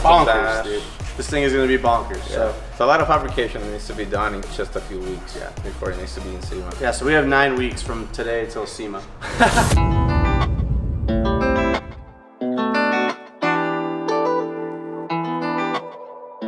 Bonkers, dude. This thing is going to be bonkers. Yeah. So a lot of fabrication needs to be done in just a few weeks, before it needs to be in SEMA. Yeah, so we have 9 weeks from today till SEMA.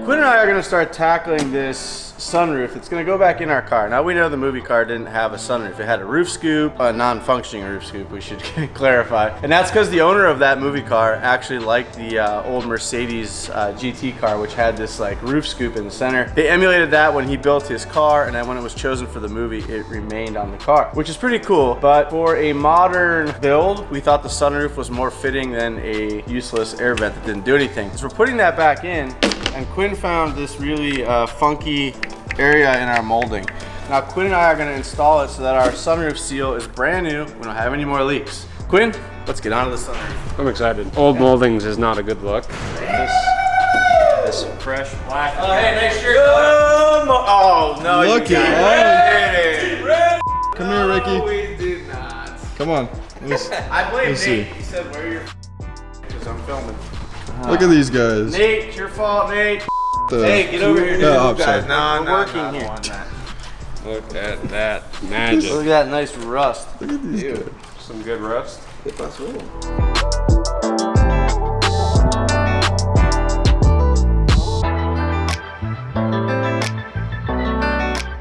Quinn and I are going to start tackling this sunroof. It's going to go back in our car. Now we know the movie car didn't have a sunroof. It had a roof scoop, a non-functioning roof scoop, we should clarify. And that's because the owner of that movie car actually liked the old Mercedes GT car, which had this like roof scoop in the center. They emulated that when he built his car, and then when it was chosen for the movie, it remained on the car, which is pretty cool. But for a modern build, we thought the sunroof was more fitting than a useless air vent that didn't do anything. So we're putting that back in, and Quinn found this really funky area in our molding. Now Quinn and I are going to install it so that our sunroof seal is brand new. We don't have any more leaks. Quinn, let's get on to the sunroof. I'm excited. Old moldings is not a good look. This fresh black. Oh, hey, nice shirt. Oh no! Look you at it. Come here, Ricky. We did not. Come on. I blame Nate. He said, "Where are your?" Because I'm filming. Look at these guys. Nate, it's your fault, Nate. Hey, get over here, dude. No, guys. no, We're working here. Look at that magic. Look at that nice rust. Look at these guys. Some good rust.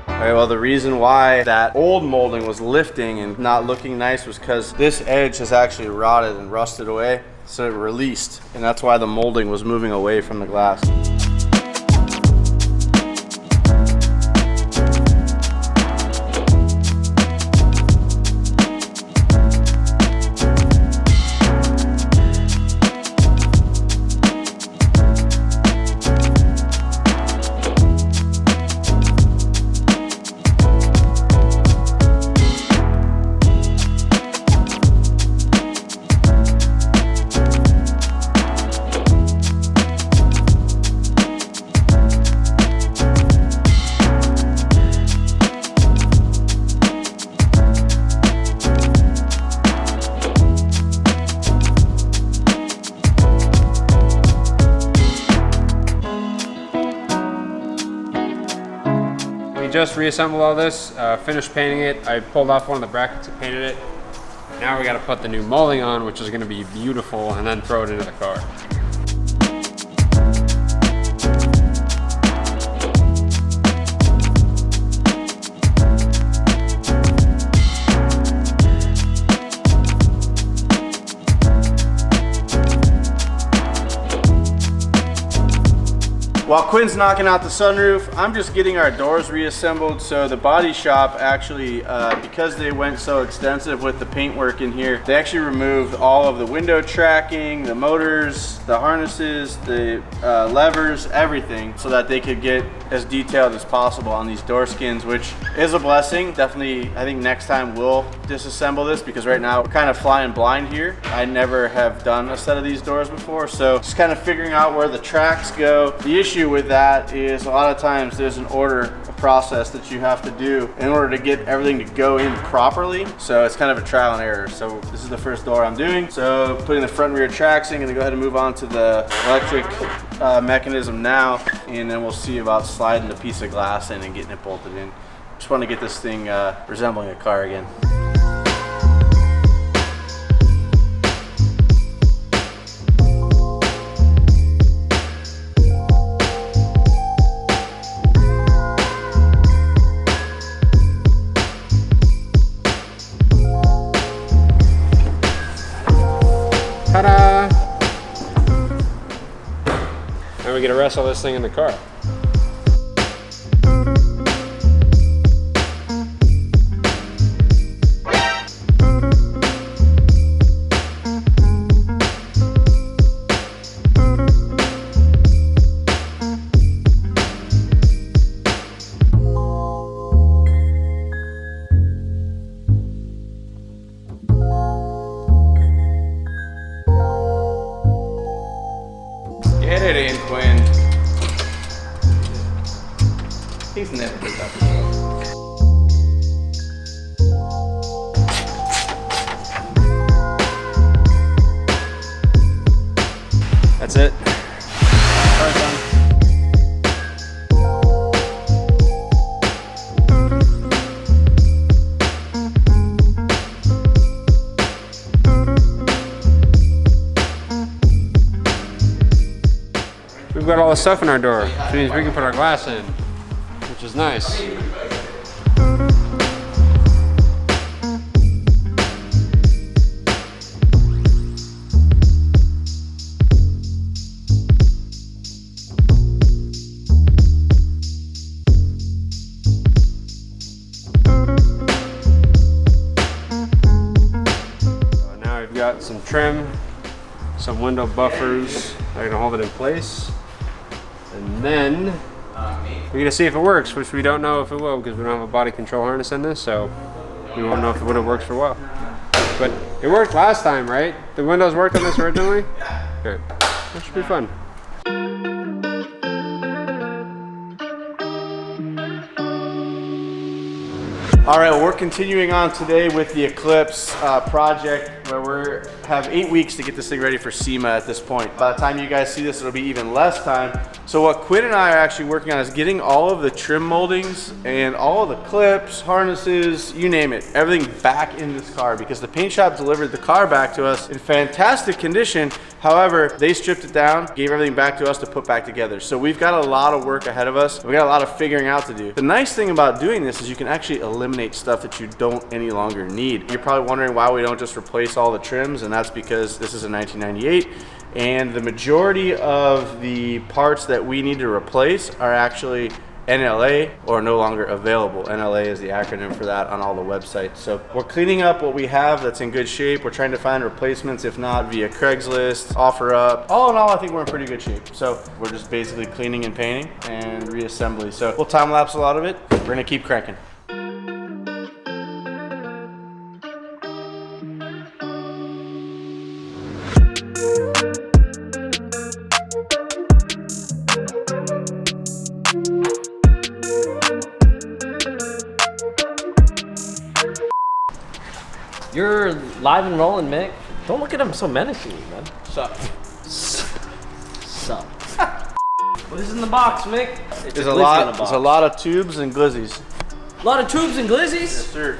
Alright, well the reason why that old molding was lifting and not looking nice was because this edge has actually rotted and rusted away, so it released, and that's why the molding was moving away from the glass. Just reassembled all this, finished painting it. I pulled off one of the brackets and painted it. Now we got to put the new molding on, which is going to be beautiful, and then throw it into the car. While Quinn's knocking out the sunroof, I'm just getting our doors reassembled. So the body shop actually, because they went so extensive with the paintwork in here, they actually removed all of the window tracking, the motors, the harnesses, the levers, everything, so that they could get as detailed as possible on these door skins, which is a blessing. Definitely, I think next time we'll disassemble this, because right now we're kind of flying blind here. I never have done a set of these doors before, so just kind of figuring out where the tracks go. The issue with that is a lot of times there's an order, a process that you have to do in order to get everything to go in properly. So it's kind of a trial and error. So this is the first door I'm doing. So putting the front and rear tracks in, gonna go ahead and move on to the electric mechanism now, and then we'll see about sliding a piece of glass in and getting it bolted in. Just want to get this thing resembling a car again. Ta-da! Now we get to wrestle this thing in the car. He's never did that before. That's it. Car's done. We've got all the stuff in our door, which means we can put our glass in, which is nice. Now we've got some trim, some window buffers that are gonna hold it in place. And then we're gonna see if it works, which we don't know if it will because we don't have a body control harness in this, so we won't know if it works for a while. But it worked last time, right? The windows worked on this originally? Good. That should be fun. All right, well, we're continuing on today with the Eclipse project where we have 8 weeks to get this thing ready for SEMA at this point. By the time you guys see this, it'll be even less time. So what Quinn and I are actually working on is getting all of the trim moldings and all of the clips, harnesses, you name it, everything back in this car because the paint shop delivered the car back to us in fantastic condition. However, they stripped it down, gave everything back to us to put back together. So we've got a lot of work ahead of us. We got a lot of figuring out to do. The nice thing about doing this is you can actually eliminate stuff that you don't any longer need. You're probably wondering why we don't just replace all the trims, and that's because this is a 1998, and the majority of the parts that we need to replace are actually NLA or no longer available. NLA is the acronym for that on all the websites. So we're cleaning up what we have that's in good shape. We're trying to find replacements, if not via Craigslist, OfferUp. All in all, I think we're in pretty good shape. So we're just basically cleaning and painting and reassembly. So we'll time lapse a lot of it. We're gonna keep cranking. You're live and rolling, Mick. Don't look at him so menacing, man. Sup? Sup. What is in the box, Mick? It's There's a a glizzy lot. in a box. There's a lot of tubes and glizzies. A lot of tubes and glizzies? Yes, sir.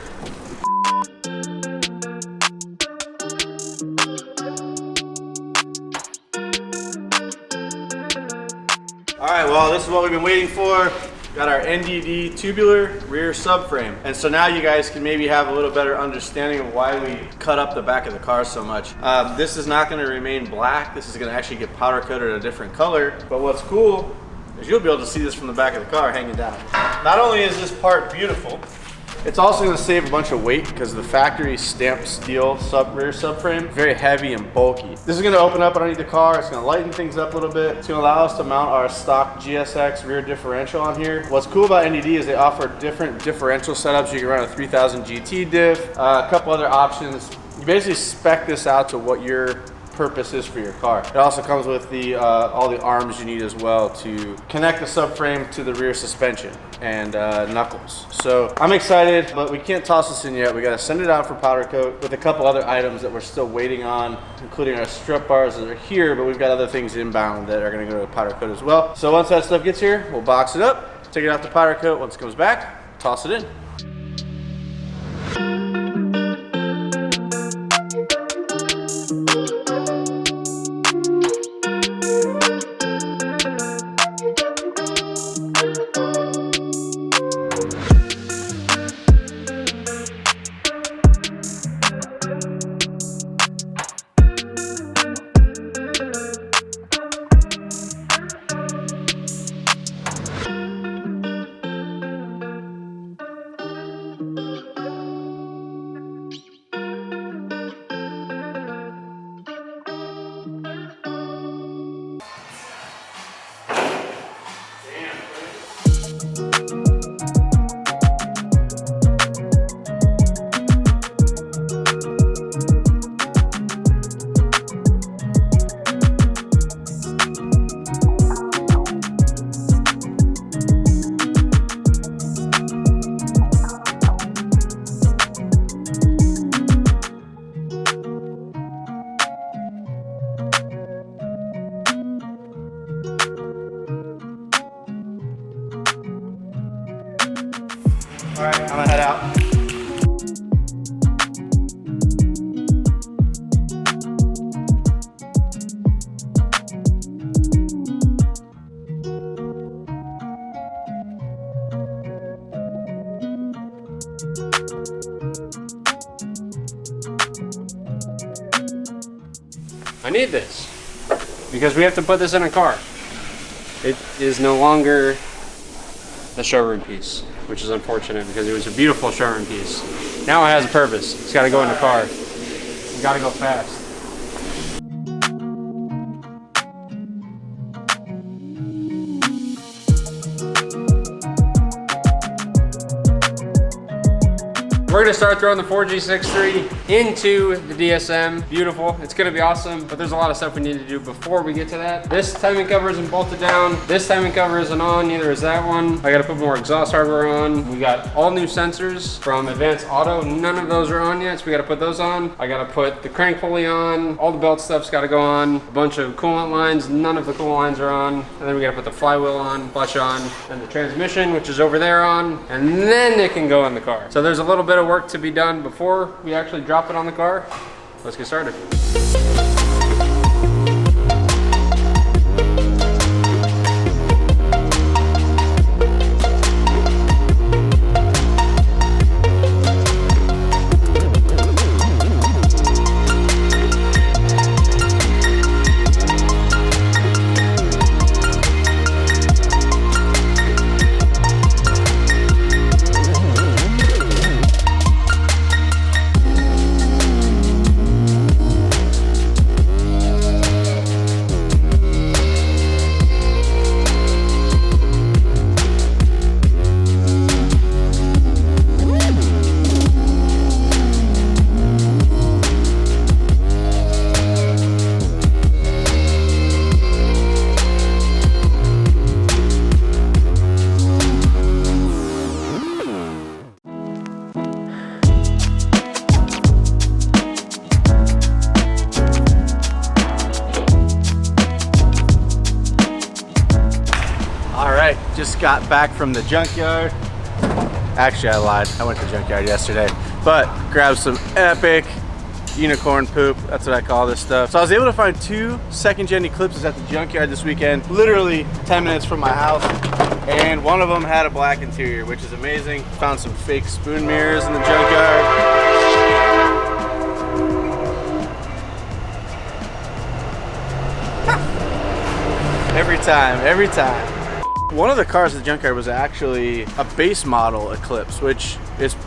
All right, well, this is what we've been waiting for. Got our NDD tubular rear subframe. And so now you guys can maybe have a little better understanding of why we cut up the back of the car so much. This is not gonna remain black. This is gonna actually get powder coated a different color. But what's cool is you'll be able to see this from the back of the car hanging down. Not only is this part beautiful, it's also going to save a bunch of weight because the factory stamped steel rear subframe, very heavy and bulky. This is going to open up underneath the car. It's going to lighten things up a little bit. It's going to allow us to mount our stock GSX rear differential on here. What's cool about NDD is they offer different differential setups. You can run a 3000 GT diff, a couple other options. You basically spec this out to what your purpose is for your car. It also comes with the all the arms you need as well to connect the subframe to the rear suspension and knuckles. So I'm excited, but we can't toss this in yet. We got to send it out for powder coat with a couple other items that we're still waiting on, including our strut bars that are here, but we've got other things inbound that are going to go to powder coat as well. So once that stuff gets here, we'll box it up, take it out to powder coat. Once it comes back, toss it in. All right, I'm gonna head out. I need this because we have to put this in a car. It is no longer the showroom piece, which is unfortunate because it was a beautiful showroom piece. Now it has a purpose. It's got to go in the car. You got to go fast. We're gonna start throwing the 4G63 into the DSM. Beautiful, it's gonna be awesome, but there's a lot of stuff we need to do before we get to that. This timing cover isn't bolted down. This timing cover isn't on, neither is that one. I gotta put more exhaust hardware on. We got all new sensors from Advanced Auto. None of those are on yet, so we gotta put those on. I gotta put the crank pulley on. All the belt stuff's gotta go on. A bunch of coolant lines, none of the coolant lines are on. And then we gotta put the flywheel on, clutch on, and the transmission, which is over there on, and then it can go in the car. So there's a little bit of work to be done before we actually drop it on the car. Let's get started. Just got back from the junkyard. Actually, I lied. I went to the junkyard yesterday, but grabbed some epic unicorn poop. That's what I call this stuff. So I was able to find 2 second-gen Eclipses at the junkyard this weekend, literally 10 minutes from my house. And one of them had a black interior, which is amazing. Found some fake spoon mirrors in the junkyard. Every time. One of the cars at the junkyard was actually a base model Eclipse, which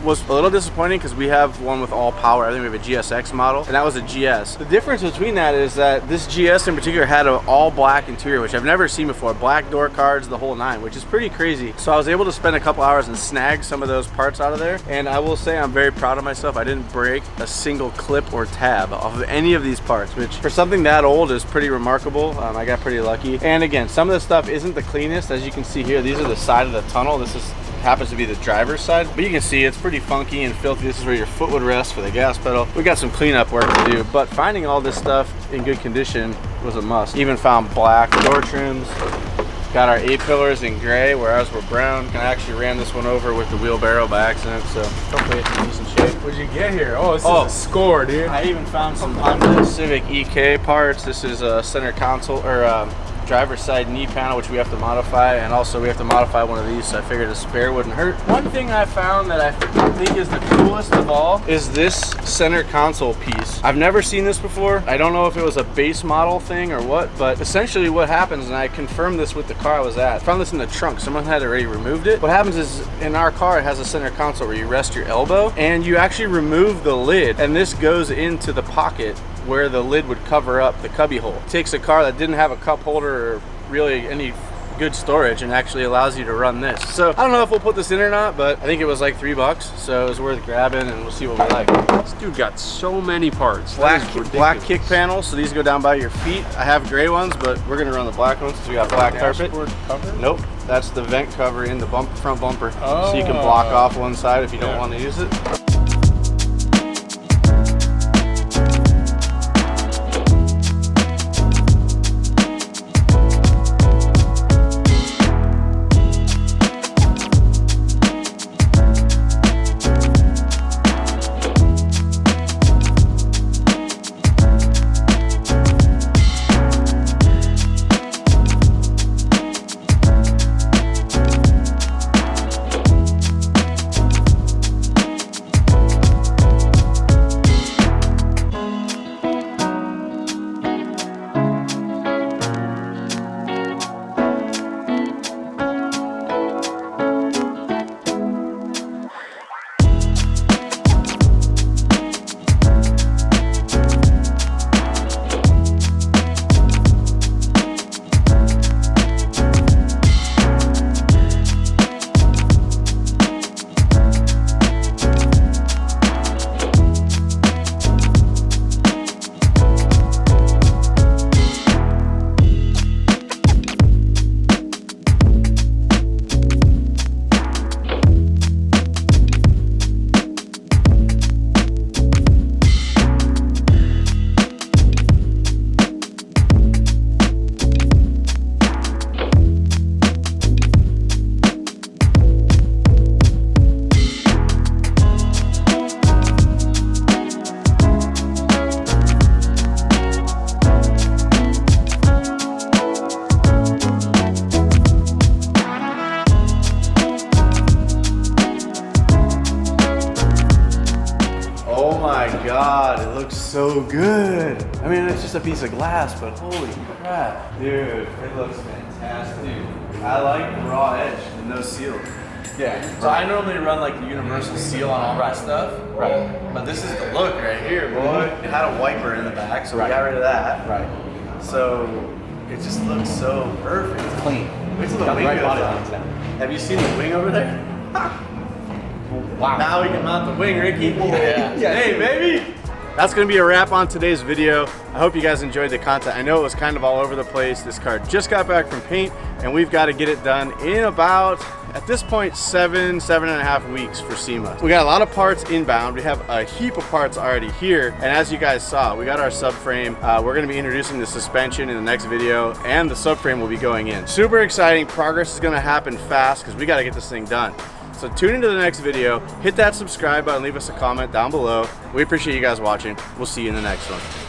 was a little disappointing because we have one with all power. I think we have a GSX model, and that was a GS. The difference between that is that this GS in particular had an all black interior, which I've never seen before. Black door cards, the whole 9, which is pretty crazy. So I was able to spend a couple hours and snag some of those parts out of there. And I will say I'm very proud of myself. I didn't break a single clip or tab off of any of these parts, which for something that old is pretty remarkable. I got pretty lucky. And again, some of this stuff isn't the cleanest. As you can see here, these are the side of the tunnel. This happens to be the driver's side, but you can see it's pretty funky and filthy. This is where your foot would rest for the gas pedal. We got some cleanup work to do, but finding all this stuff in good condition was a must. Even found black door trims. Got our A-pillars in gray, where ours were brown. And I actually ran this one over with the wheelbarrow by accident, so hopefully it's in decent shape. What'd you get here? Oh, this is a score, dude. I even found some Honda Civic EK parts. This is a center console, or driver's side knee panel, which we have to modify, and also we have to modify one of these, so I figured a spare wouldn't hurt. One thing I found that I think is the coolest of all is this center console piece. I've never seen this before. I don't know if it was a base model thing or what, but essentially what happens, and I confirmed this with the car I was at, I found this in the trunk. Someone had already removed it. What happens is, in our car, it has a center console where you rest your elbow, and you actually remove the lid, and this goes into the pocket where the lid would cover up the cubby hole. It takes a car that didn't have a cup holder or really any good storage and actually allows you to run this. So I don't know if we'll put this in or not, but I think it was like $3, so it was worth grabbing, and we'll see what we like. This dude got so many parts. Black kick panels, so these go down by your feet. I have gray ones, but we're gonna run the black ones because we got black carpet. Cover? Nope, that's the vent cover in the front bumper. So you can block off one side if you don't want to use it. God, it looks so good. I mean, it's just a piece of glass, but holy crap. Dude, it looks fantastic. I like the raw edge and no seal. Yeah, so I normally run like the universal seal on all that stuff. Right. But this is the look right here, boy. It had a wiper in the back, so we got rid of that. Right. So it just looks so perfect. It's clean. Wait till the Got wing the right goes body on. lines now. Have you seen the wing over there? Wow. Now we can mount the wing, Ricky. Yeah. Hey, baby! That's gonna be a wrap on today's video. I hope you guys enjoyed the content. I know it was kind of all over the place. This car just got back from paint, and we've got to get it done in about, at this point, 7.5 weeks for SEMA. We got a lot of parts inbound. We have a heap of parts already here, and as you guys saw, we got our subframe. We're gonna be introducing the suspension in the next video, and the subframe will be going in. Super exciting. Progress is gonna happen fast because we got to get this thing done. So tune into the next video, hit that subscribe button, leave us a comment down below. We appreciate you guys watching. We'll see you in the next one.